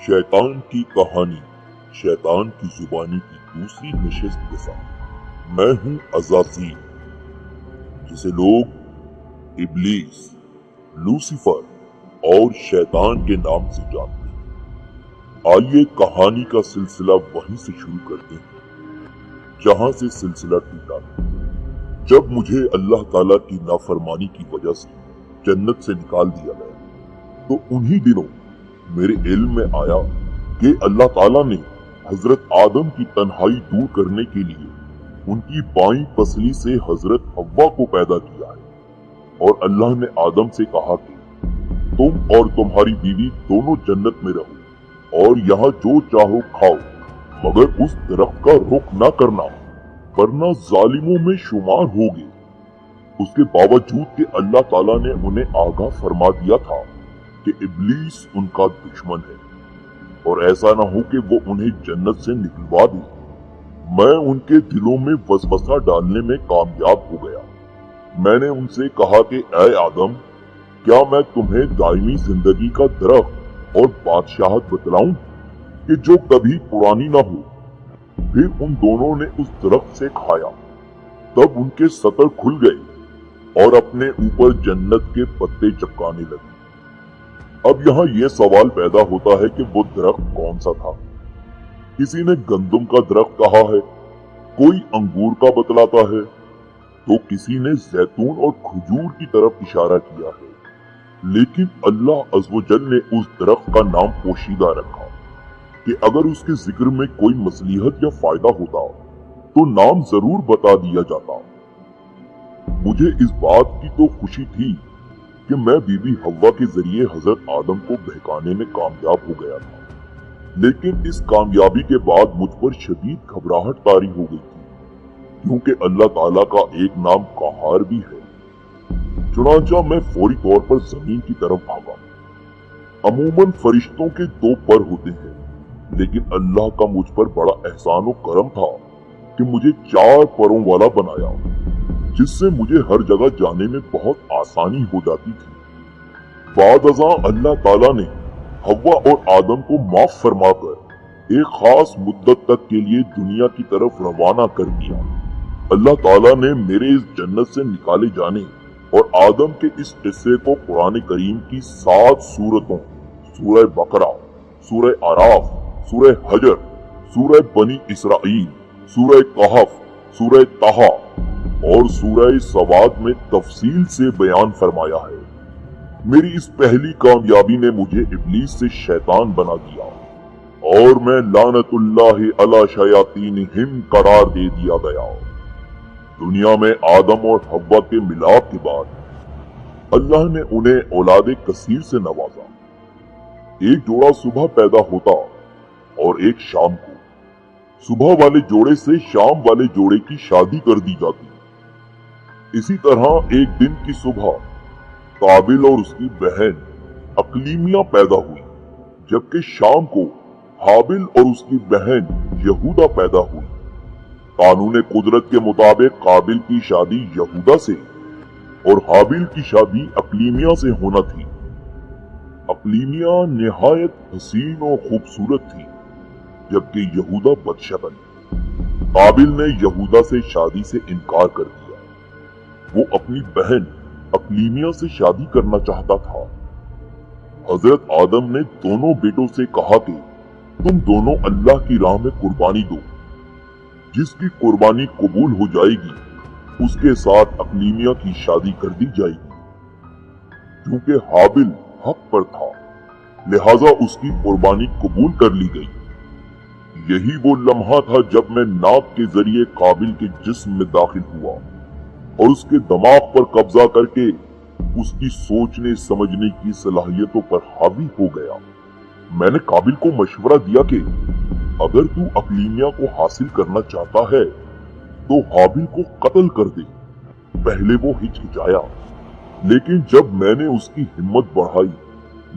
शैतान की कहानी, शैतान की जुबानी की दूसरी नशिस्त के साथ मैं हूं अज़ाज़ील, जिसे लोग इब्लीस, लूसीफर और शैतान के नाम से जानते हैं। आइए कहानी का सिलसिला वहीं से शुरू करते हैं जहां से सिलसिला टूटा था। जब मुझे अल्लाह ताला की नाफरमानी की वजह से जन्नत से निकाल दिया गया, तो उन्हीं दिनों मेरे इल्म में आया कि अल्लाह ताला ने हजरत आदम की तन्हाई दूर करने के लिए उनकी बाईं पसली से हजरत हव्वा को पैदा किया है। और अल्लाह ने आदम से कहा कि तुम और तुम्हारी बीवी दोनों जन्नत में रहो और यहाँ जो चाहो खाओ, मगर उस दरख्त का रुख न करना, वरना जालिमों में शुमार होगे। उसके बावजूद कि अल्लाह ताला ने उन्हें आगाह फरमा दिया था कि इब्लीस उनका दुश्मन है और ऐसा ना हो कि वो उन्हें जन्नत से निकलवा दे, मैं उनके दिलों में वसवसा डालने में कामयाब हो गया। मैंने उनसे कहा कि ऐ आदम, क्या मैं तुम्हें दायमी जिंदगी का दरख्त और बादशाहत बतलाऊं कि जो कभी पुरानी ना हो। फिर उन दोनों ने उस दरख्त से खाया, तब उनके सतर खुल गए और अपने ऊपर जन्नत के पत्ते चपकाने लगे। अब यहाँ ये सवाल पैदा होता है कि वो दरख्त कौन सा था। किसी ने गंदम का दरख्त कहा है, कोई अंगूर का बतलाता है, तो किसी ने जैतून और खजूर की तरफ इशारा किया है। लेकिन अल्लाह अज़्वजल ने उस दरख्त का नाम पोशीदा रखा कि अगर उसके जिक्र में कोई मसलिहत या फायदा होता तो नाम जरूर बता दिया जाता। मुझे इस बात की तो खुशी थी कि मैं बीबी हव्वा के जरिए हजरत आदम को बहकाने में कामयाब हो गया था, लेकिन इस कामयाबी के बाद मुझ पर शदीद घबराहट तारी हो गई थी, क्योंकि अल्लाह ताला का एक नाम कहार भी है। चुनांचा मैं फौरी तौर पर जमीन की तरफ भागा। अमूमन फरिश्तों के दो पर होते हैं, लेकिन अल्लाह का मुझ पर बड़ा एहसान और करम था कि मुझे 4 परों वाला बनाया, जिससे मुझे हर जगह जाने में बहुत आसानी हो जाती थी। बाद अज़ां अल्लाह ताला ने हव्वा और आदम को माफ फरमाकर एक खास मुद्दत तक के लिए दुनिया की तरफ रवाना कर दिया। अल्लाह ताला ने मेरे इस जन्नत से निकाले जाने और आदम के इस किस्से को कुरान करीम की 7 सूरतों, सूरह बकरा, सूरह आराफ, सूरह हजर, सूरह बनी इसराइल, सूरह कहफ, सूरह ताहा और सूरह सवाद में तफसील से बयान फरमाया है। मेरी इस पहली कामयाबी ने मुझे इब्लीस से शैतान बना दिया और मैं लानतुल्लाहि अला शयातीनिहिम करार दे दिया गया। दुनिया में आदम और हव्वा के मिलाप के बाद अल्लाह ने उन्हें औलादे कसीर से नवाजा। एक जोड़ा सुबह पैदा होता और एक शाम को। सुबह वाले जोड़े से शाम वाले जोड़े की शादी कर दी जाती। इसी तरह एक दिन की सुबह काबिल और उसकी बहन अकलीमिया पैदा हुई, जबकि शाम को हाबिल और उसकी बहन यहूदा पैदा हुई। कानून कुदरत के मुताबिक काबिल की शादी यहूदा से और हाबिल की शादी अकलीमिया से होना थी। अकलीमिया निहायत हसीन और खूबसूरत थी, जबकि यहूदा बदशकल। काबिल ने यहूदा से शादी से इनकार कर दिया। वो अपनी बहन अकलीमिया से शादी करना चाहता था। हजरत आदम ने दोनों बेटों से कहा कि तुम दोनों अल्लाह की राह में कुर्बानी दो। जिसकी कुर्बानी कबूल हो जाएगी, उसके साथ अकलीमिया की शादी कर दी जाएगी। क्योंकि हाबिल हक पर था, लिहाजा उसकी कुर्बानी कबूल कर ली गई। यही वो लम्हा था जब मैं नाक के जरिए काबिल के जिस्म में दाखिल हुआ और उसके दिमाग पर कब्जा करके उसकी सोचने समझने की सलाहियतों पर हावी हो गया। मैंने काबिल को मशवरा दिया कि अगर तू अकलीमिया को हासिल करना चाहता है तो हाबिल को कत्ल कर दे। पहले वो हिचकिचाया, लेकिन जब मैंने उसकी हिम्मत बढ़ाई,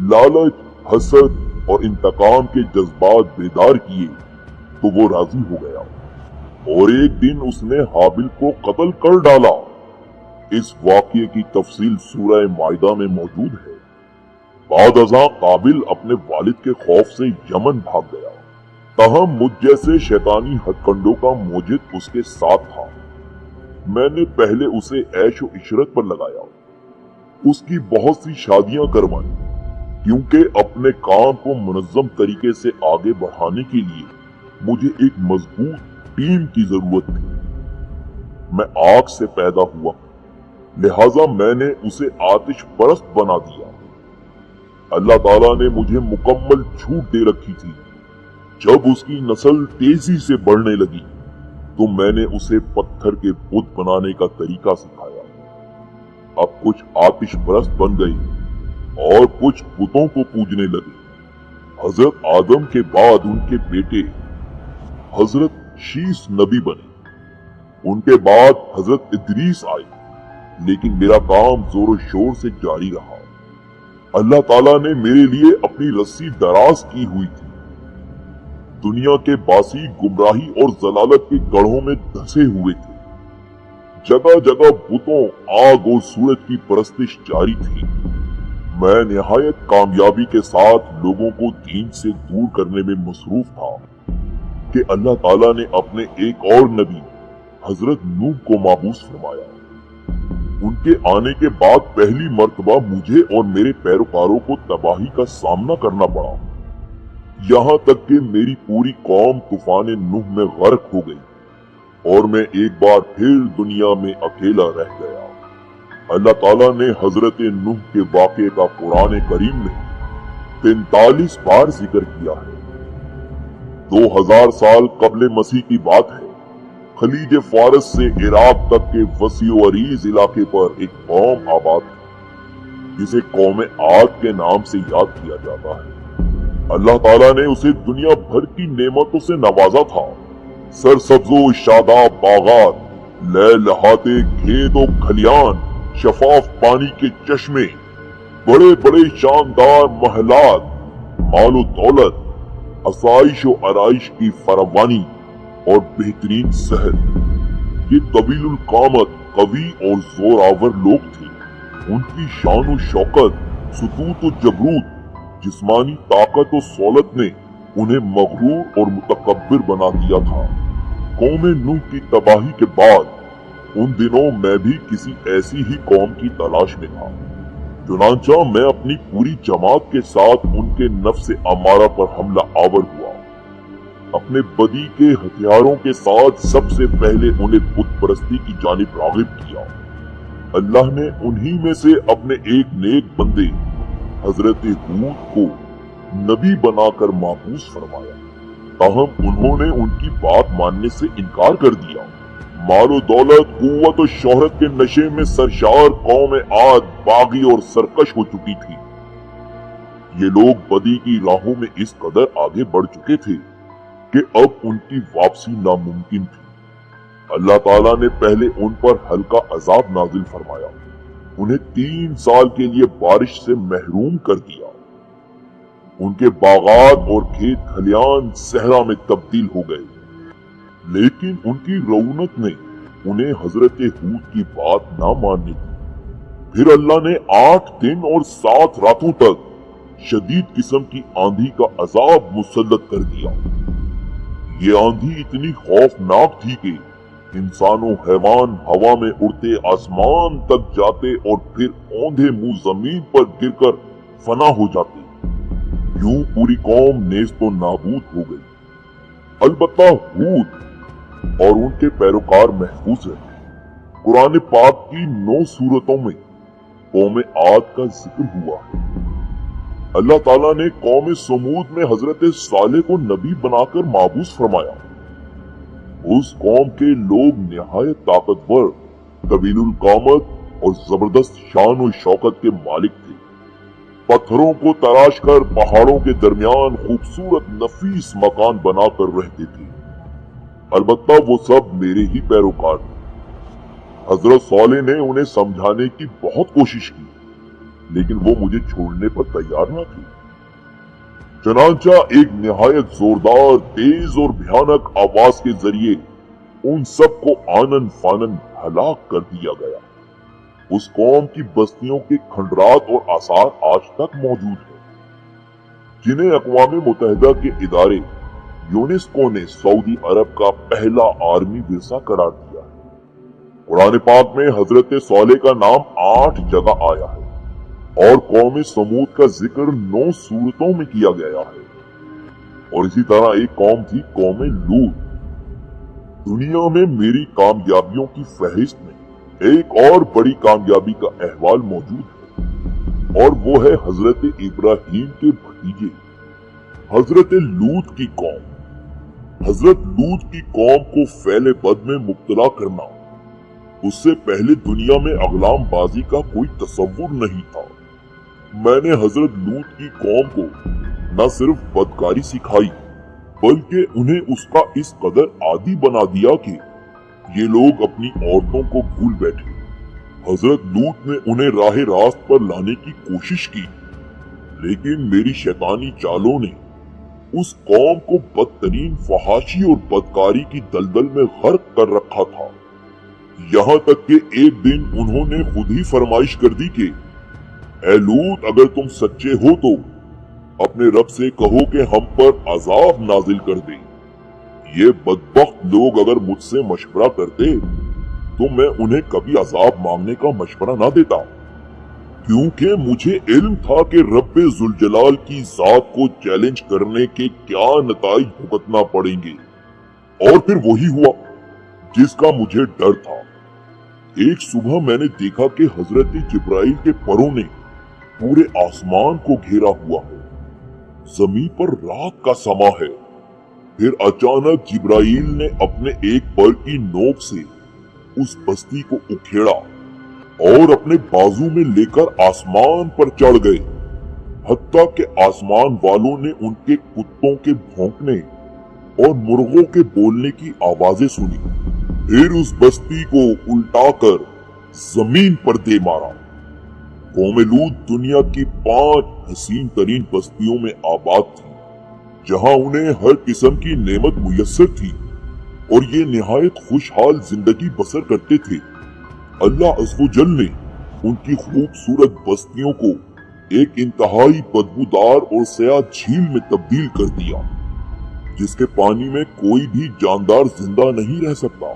लालच, हसद और इंतकाम के जज्बात बेदार किए, तो वो राजी हो गया और एक दिन उसने हाबिल को कत्ल कर डाला। इस वाक़ये की तफसील सूरह माइदा में मौजूद है। बाद अज़ां काबिल अपने वालिद के खौफ से यमन भाग गया। ताहम मुझ जैसे शैतानी हथकंडों का मोजिद उसके साथ था। मैंने पहले उसे ऐश व इशरत पर लगाया, उसकी बहुत सी शादियां करवाई, क्योंकि अपने काम को मुनज़्ज़म तरीके से आगे बढ़ाने के लिए मुझे एक मजबूत टीम की जरूरत थी। मैं आग से पैदा हुआ, लिहाजा मैंने उसे आतिश परस्त बना दिया। अल्लाह ताला ने मुझे मुकम्मल छूट दे रखी थी। जब उसकी नस्ल तेजी से बढ़ने लगी तो मैंने उसे पत्थर के बुत बनाने का तरीका सिखाया। अब कुछ आतिश परस्त बन गए और कुछ बुतों को पूजने लगे। हजरत आदम के बाद उनके बेटे हजरत शीस नबी बने। उनके बाद हजरत इदरीस आए, लेकिन मेरा काम जोर शोर से जारी रहा। अल्लाह ताला ने मेरे लिए अपनी रस्सी दराज की हुई थी। दुनिया के बासी गुमराही और जलालत के गढ़ों में धंसे हुए थे। जगह जगह बुतों, आग और सूरज की परस्तिश जारी थी। मैं निहायत कामयाबी के साथ लोगों को दीन से दूर करने में मसरूफ था कि अल्लाह ताला ने अपने एक और नबी हजरत नूह को माबूस फरमाया। उनके आने के बाद पहली मर्तबा मुझे और मेरे पैरोकारों को तबाही का सामना करना पड़ा। यहाँ तक कि मेरी पूरी कौम तूफान नूह में गर्क हो गई और मैं एक बार फिर दुनिया में अकेला रह गया। अल्लाह ताला ने हजरत नूह के वाक़े का कुरान करीम में 43 बार जिक्र किया है। 2000 साल कबले मसीह की बात है। खलीज फारस से इराक तक के वसीओ अरीज इलाके पर एक कौम आबाद थी, जिसे कौम आद के नाम से याद किया जाता है। अल्लाह ताला ने उसे दुनिया भर की नेमतों से नवाजा था। सरसब्जो शादाब बागात, लहलहाते खेत और खलियान, शफाफ पानी के चश्मे, बड़े बड़े शानदार महलात, मालो दौलत, आसाइश और आराइश की फरावानी और बेहतरीन शहर। ये तवीलुल कामत कवि और जोरावर लोग थे। उनकी शान और शौकत, सुतूत और जबरूत, जिस्मानी ताकत और सौलत ने उन्हें मगरूर और मुतकब्बिर बना दिया था। कौम नूह की तबाही के बाद उन दिनों मैं भी किसी ऐसी ही कौम की तलाश में था। चुनांचा मैं अपनी पूरी जमात के साथ उनके नफ्स अमारा पर हमला आवर हुआ। अपने बदी के हथियारों के साथ सबसे पहले उन्हें बुत परस्ती की जानिब रागिब किया। अल्लाह ने उन्हीं में से अपने एक नेक बंदे हजरत हूद को नबी बनाकर माबूस फरमाया। ताहम उन्होंने उनकी बात मानने से इनकार कर दिया। मालो दौलत, कुव्वत और शोहरत के नशे में सरशार कौम आद बागी और सरकश हो चुकी थी। ये लोग बदी की राहों में इस कदर आगे बढ़ चुके थे कि अब उनकी वापसी नामुमकिन थी। अल्लाह ताला ने पहले उन पर हल्का अजाब नाजिल फरमाया। उन्हें 3 साल के लिए बारिश से महरूम कर दिया। उनके बागात और खेत खलियान सहरा में तब्दील हो गए। लेकिन उनकी रौनक ने उन्हें हजरत हूद की बात ना मानने दी। फिर अल्लाह ने 8 दिन और 7 रातों तक शदीद किस्म की आंधी का अजाब मुसल्लत कर दिया। ये आंधी इतनी खौफनाक थी कि इंसानों हैवान हवा में उड़ते आसमान तक जाते और फिर औंधे मुंह जमीन पर गिरकर फना हो जाते। यूं पूरी कौम नेस्तो नाबूद हो गई। अलबत्ता हूद और उनके पैरोकार महफूज रहे। कुरान पाक की 9 सूरतों में कौम आद का जिक्र हुआ है। अल्लाह ताला ने कौम समूद में हजरत साले को नबी बनाकर माबूस फरमाया। उस कौम के लोग निहायत ताकतवर, तवीलुल कामत और जबरदस्त शान और शौकत के मालिक थे। पत्थरों को तराश कर पहाड़ों के दरमियान खूबसूरत नफीस मकान बनाकर रहते थे। अलबत्ता वो सब मेरे ही पैरोकार थे। हजरत साले ने उन्हें समझाने की बहुत कोशिश की, लेकिन वो मुझे छोड़ने पर तैयार न थे। चनांचा एक निहायत जोरदार, तेज और भयानक आवाज के जरिए उन सब को आनन फानन हलाक कर दिया गया। उस कौम की बस्तियों के खंडरात और आसार आज तक मौजूद हैं, जिन्हें अक़वाम मुत्तहिदा के इदारे यूनेस्को ने सऊदी अरब का पहला आर्मी विरसा करार दिया है। कुरान पाक में हजरत सोलेह का नाम 8 जगह आया है और कौम समूद का जिक्र 9 सूरतों में किया गया है। और इसी तरह एक कौम थी कौम लूत। दुनिया में मेरी कामयाबियों की फहरिस्त में एक और बड़ी कामयाबी का अहवाल मौजूद है और वो है हजरत इब्राहीम के भतीजे हजरत लूत की कौम। हजरत लूत की कौम को फैले बद में मुब्तला करना उससे पहले दुनिया में अगलाम बाजी का कोई तसव्वुर नहीं था। मैंने हजरत लूत की कौम को न सिर्फ बदकारी सिखाई बल्कि उन्हें उसका इस कदर आदी बना दिया कि ये लोग अपनी औरतों को भूल बैठे। हजरत लूत ने उन्हें राह रास्त पर लाने की कोशिश की, लेकिन मेरी शैतानी चालों ने उस कौम को बदतरीन फहाशी और बदकारी की दलदल में गर्क कर रखा था। यहाँ तक कि एक दिन उन्होंने खुद ही फरमाइश कर दी कि ऐ लूत, अगर तुम सच्चे हो तो अपने रब से कहो कि हम पर अजाब नाजिल कर दे। ये बदबख्त लोग अगर मुझसे मशवरा करते तो मैं उन्हें कभी अजाब मांगने का मशवरा ना देता, क्योंकि मुझे इल्म था कि रब्बे जुलजलाल की जात को चैलेंज करने के क्या नताइज भुगतना पड़ेंगे। और फिर वही हुआ जिसका मुझे डर था। एक सुबह मैंने देखा कि हजरत जिब्राइल के परों ने पूरे आसमान को घेरा हुआ है। जमीन पर रात का समा है। फिर अचानक जिब्राइल ने अपने एक पर की नोक से उस बस्ती को उखेड़ा और अपने बाजू में लेकर आसमान पर चढ़ गए। हत्ता कि आसमान वालों ने उनके कुत्तों के भौंकने और मुर्गों के बोलने की आवाजें सुनी। फिर उस बस्ती को उल्टाकर जमीन पर दे मारा। कौम लूत दुनिया की 5 हसीन तरीन बस्तियों में आबाद थी, जहां उन्हें हर किस्म की नेमत मुयस्सर थी और ये निहायत खुशहाल जिंदगी बसर करते थे। अल्लाह अज़्ज़वजल ने उनकी खूबसूरत बस्तियों को एक इंतहाई बदबूदार और सया झील में तब्दील कर दिया, जिसके पानी में कोई भी जानदार जिंदा नहीं रह सकता।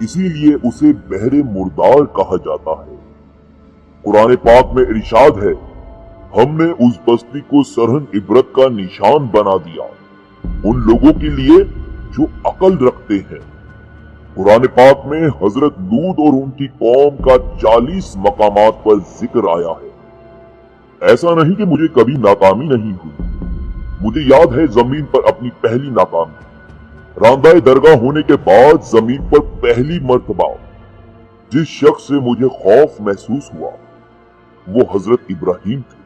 इसीलिए उसे बहरे मुर्दार कहा जाता है। कुरान पाक में इरशाद है, हमने उस बस्ती को सरहन इबरत का निशान बना दिया उन लोगों के लिए जो अकल रखते हैं। कुरान पाक में हजरत लूत और उनकी कौम का 40 मकामात पर जिक्र आया है। ऐसा नहीं कि मुझे कभी नाकामी नहीं हुई। मुझे याद है जमीन पर अपनी पहली नाकामी, रांदाए दरगाह होने के बाद जमीन पर पहली मर्तबा जिस शख्स से मुझे खौफ महसूस हुआ वो हजरत इब्राहीम थे।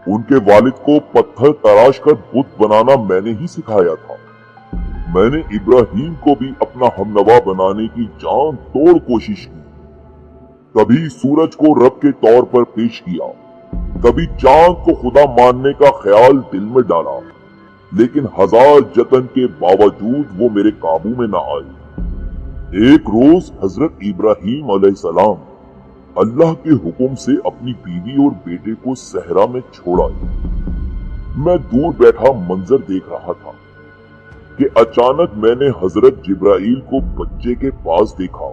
उनके वालिद को पत्थर तराश कर बुत बनाना मैंने ही सिखाया था। मैंने इब्राहीम को भी अपना हमनवा बनाने की जान तोड़ कोशिश की। कभी सूरज को रब के तौर पर पेश किया, कभी चांद को खुदा मानने का ख्याल दिल में डाला, लेकिन हजार जतन के बावजूद वो मेरे काबू में न आई। एक रोज हजरत इब्राहीम अलैहिस्सलाम अल्लाह के हुक्म से अपनी बीवी और बेटे को सहरा में छोड़ आए। मैं दूर बैठा मंजर देख रहा था कि अचानक मैंने हजरत जिब्राइल को बच्चे के पास देखा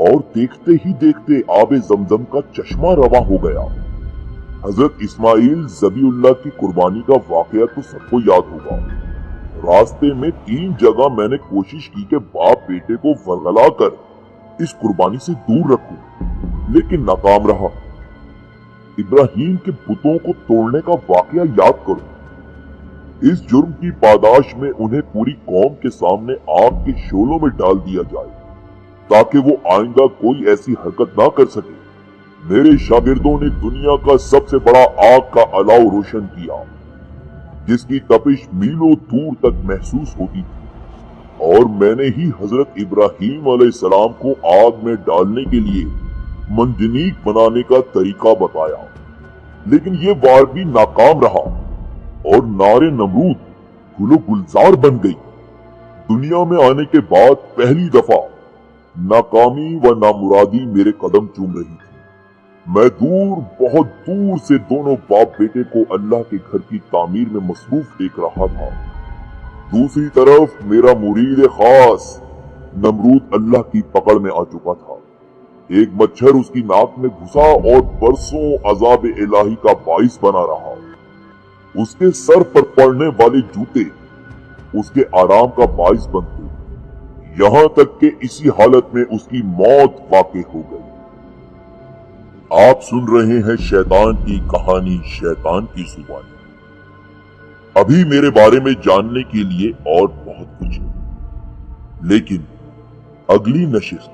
और देखते ही देखते आबे जमजम का चश्मा रवा हो गया। हजरत इस्माइल ज़बीउल्लाह की कुर्बानी का वाकया तो सबको याद होगा। रास्ते में 3 जगह मैंने कोशिश की कि बाप बेटे को वरगला कर इस कुर्बानी से दूर रखूं, लेकिन नाकाम रहा। इब्राहीम के बुतों को तोड़ने का वाकया याद करो। इस जुर्म की पादाश में उन्हें पूरी कौम के सामने आग के शोलों में डाल दिया जाए, ताकि वो आइंदा कोई ऐसी हरकत ना कर सके। मेरे शागिर्दों ने दुनिया का सबसे बड़ा आग का अलाव रोशन किया, जिसकी तपिश मीलों दूर तक महसूस होती थी, और मैंने ही हजरत इब्राहीम अलैहिस्सलाम को आग में डालने के लिए मंजनीक बनाने का तरीका बताया। लेकिन ये वार भी नाकाम रहा और नारे नमरूद गुलो गुलजार बन गई। दुनिया में आने के बाद पहली दफा नाकामी व नामुरादी मेरे कदम चूम रही थी। मैं दूर, बहुत दूर से दोनों बाप बेटे को अल्लाह के घर की तामीर में मसरूफ देख रहा था। दूसरी तरफ मेरा मुरीद खास नमरूद अल्लाह की पकड़ में आ चुका था। एक मच्छर उसकी नाक में घुसा और बरसों अजाब इलाही का बाइस बना रहा। उसके सर पर पड़ने वाले जूते उसके आराम का बाइस बनते, यहां तक कि इसी हालत में उसकी मौत वाक़ई हो गई। आप सुन रहे हैं शैतान की कहानी, शैतान की जुबानी। अभी मेरे बारे में जानने के लिए और बहुत कुछ है, लेकिन अगली नशिस्त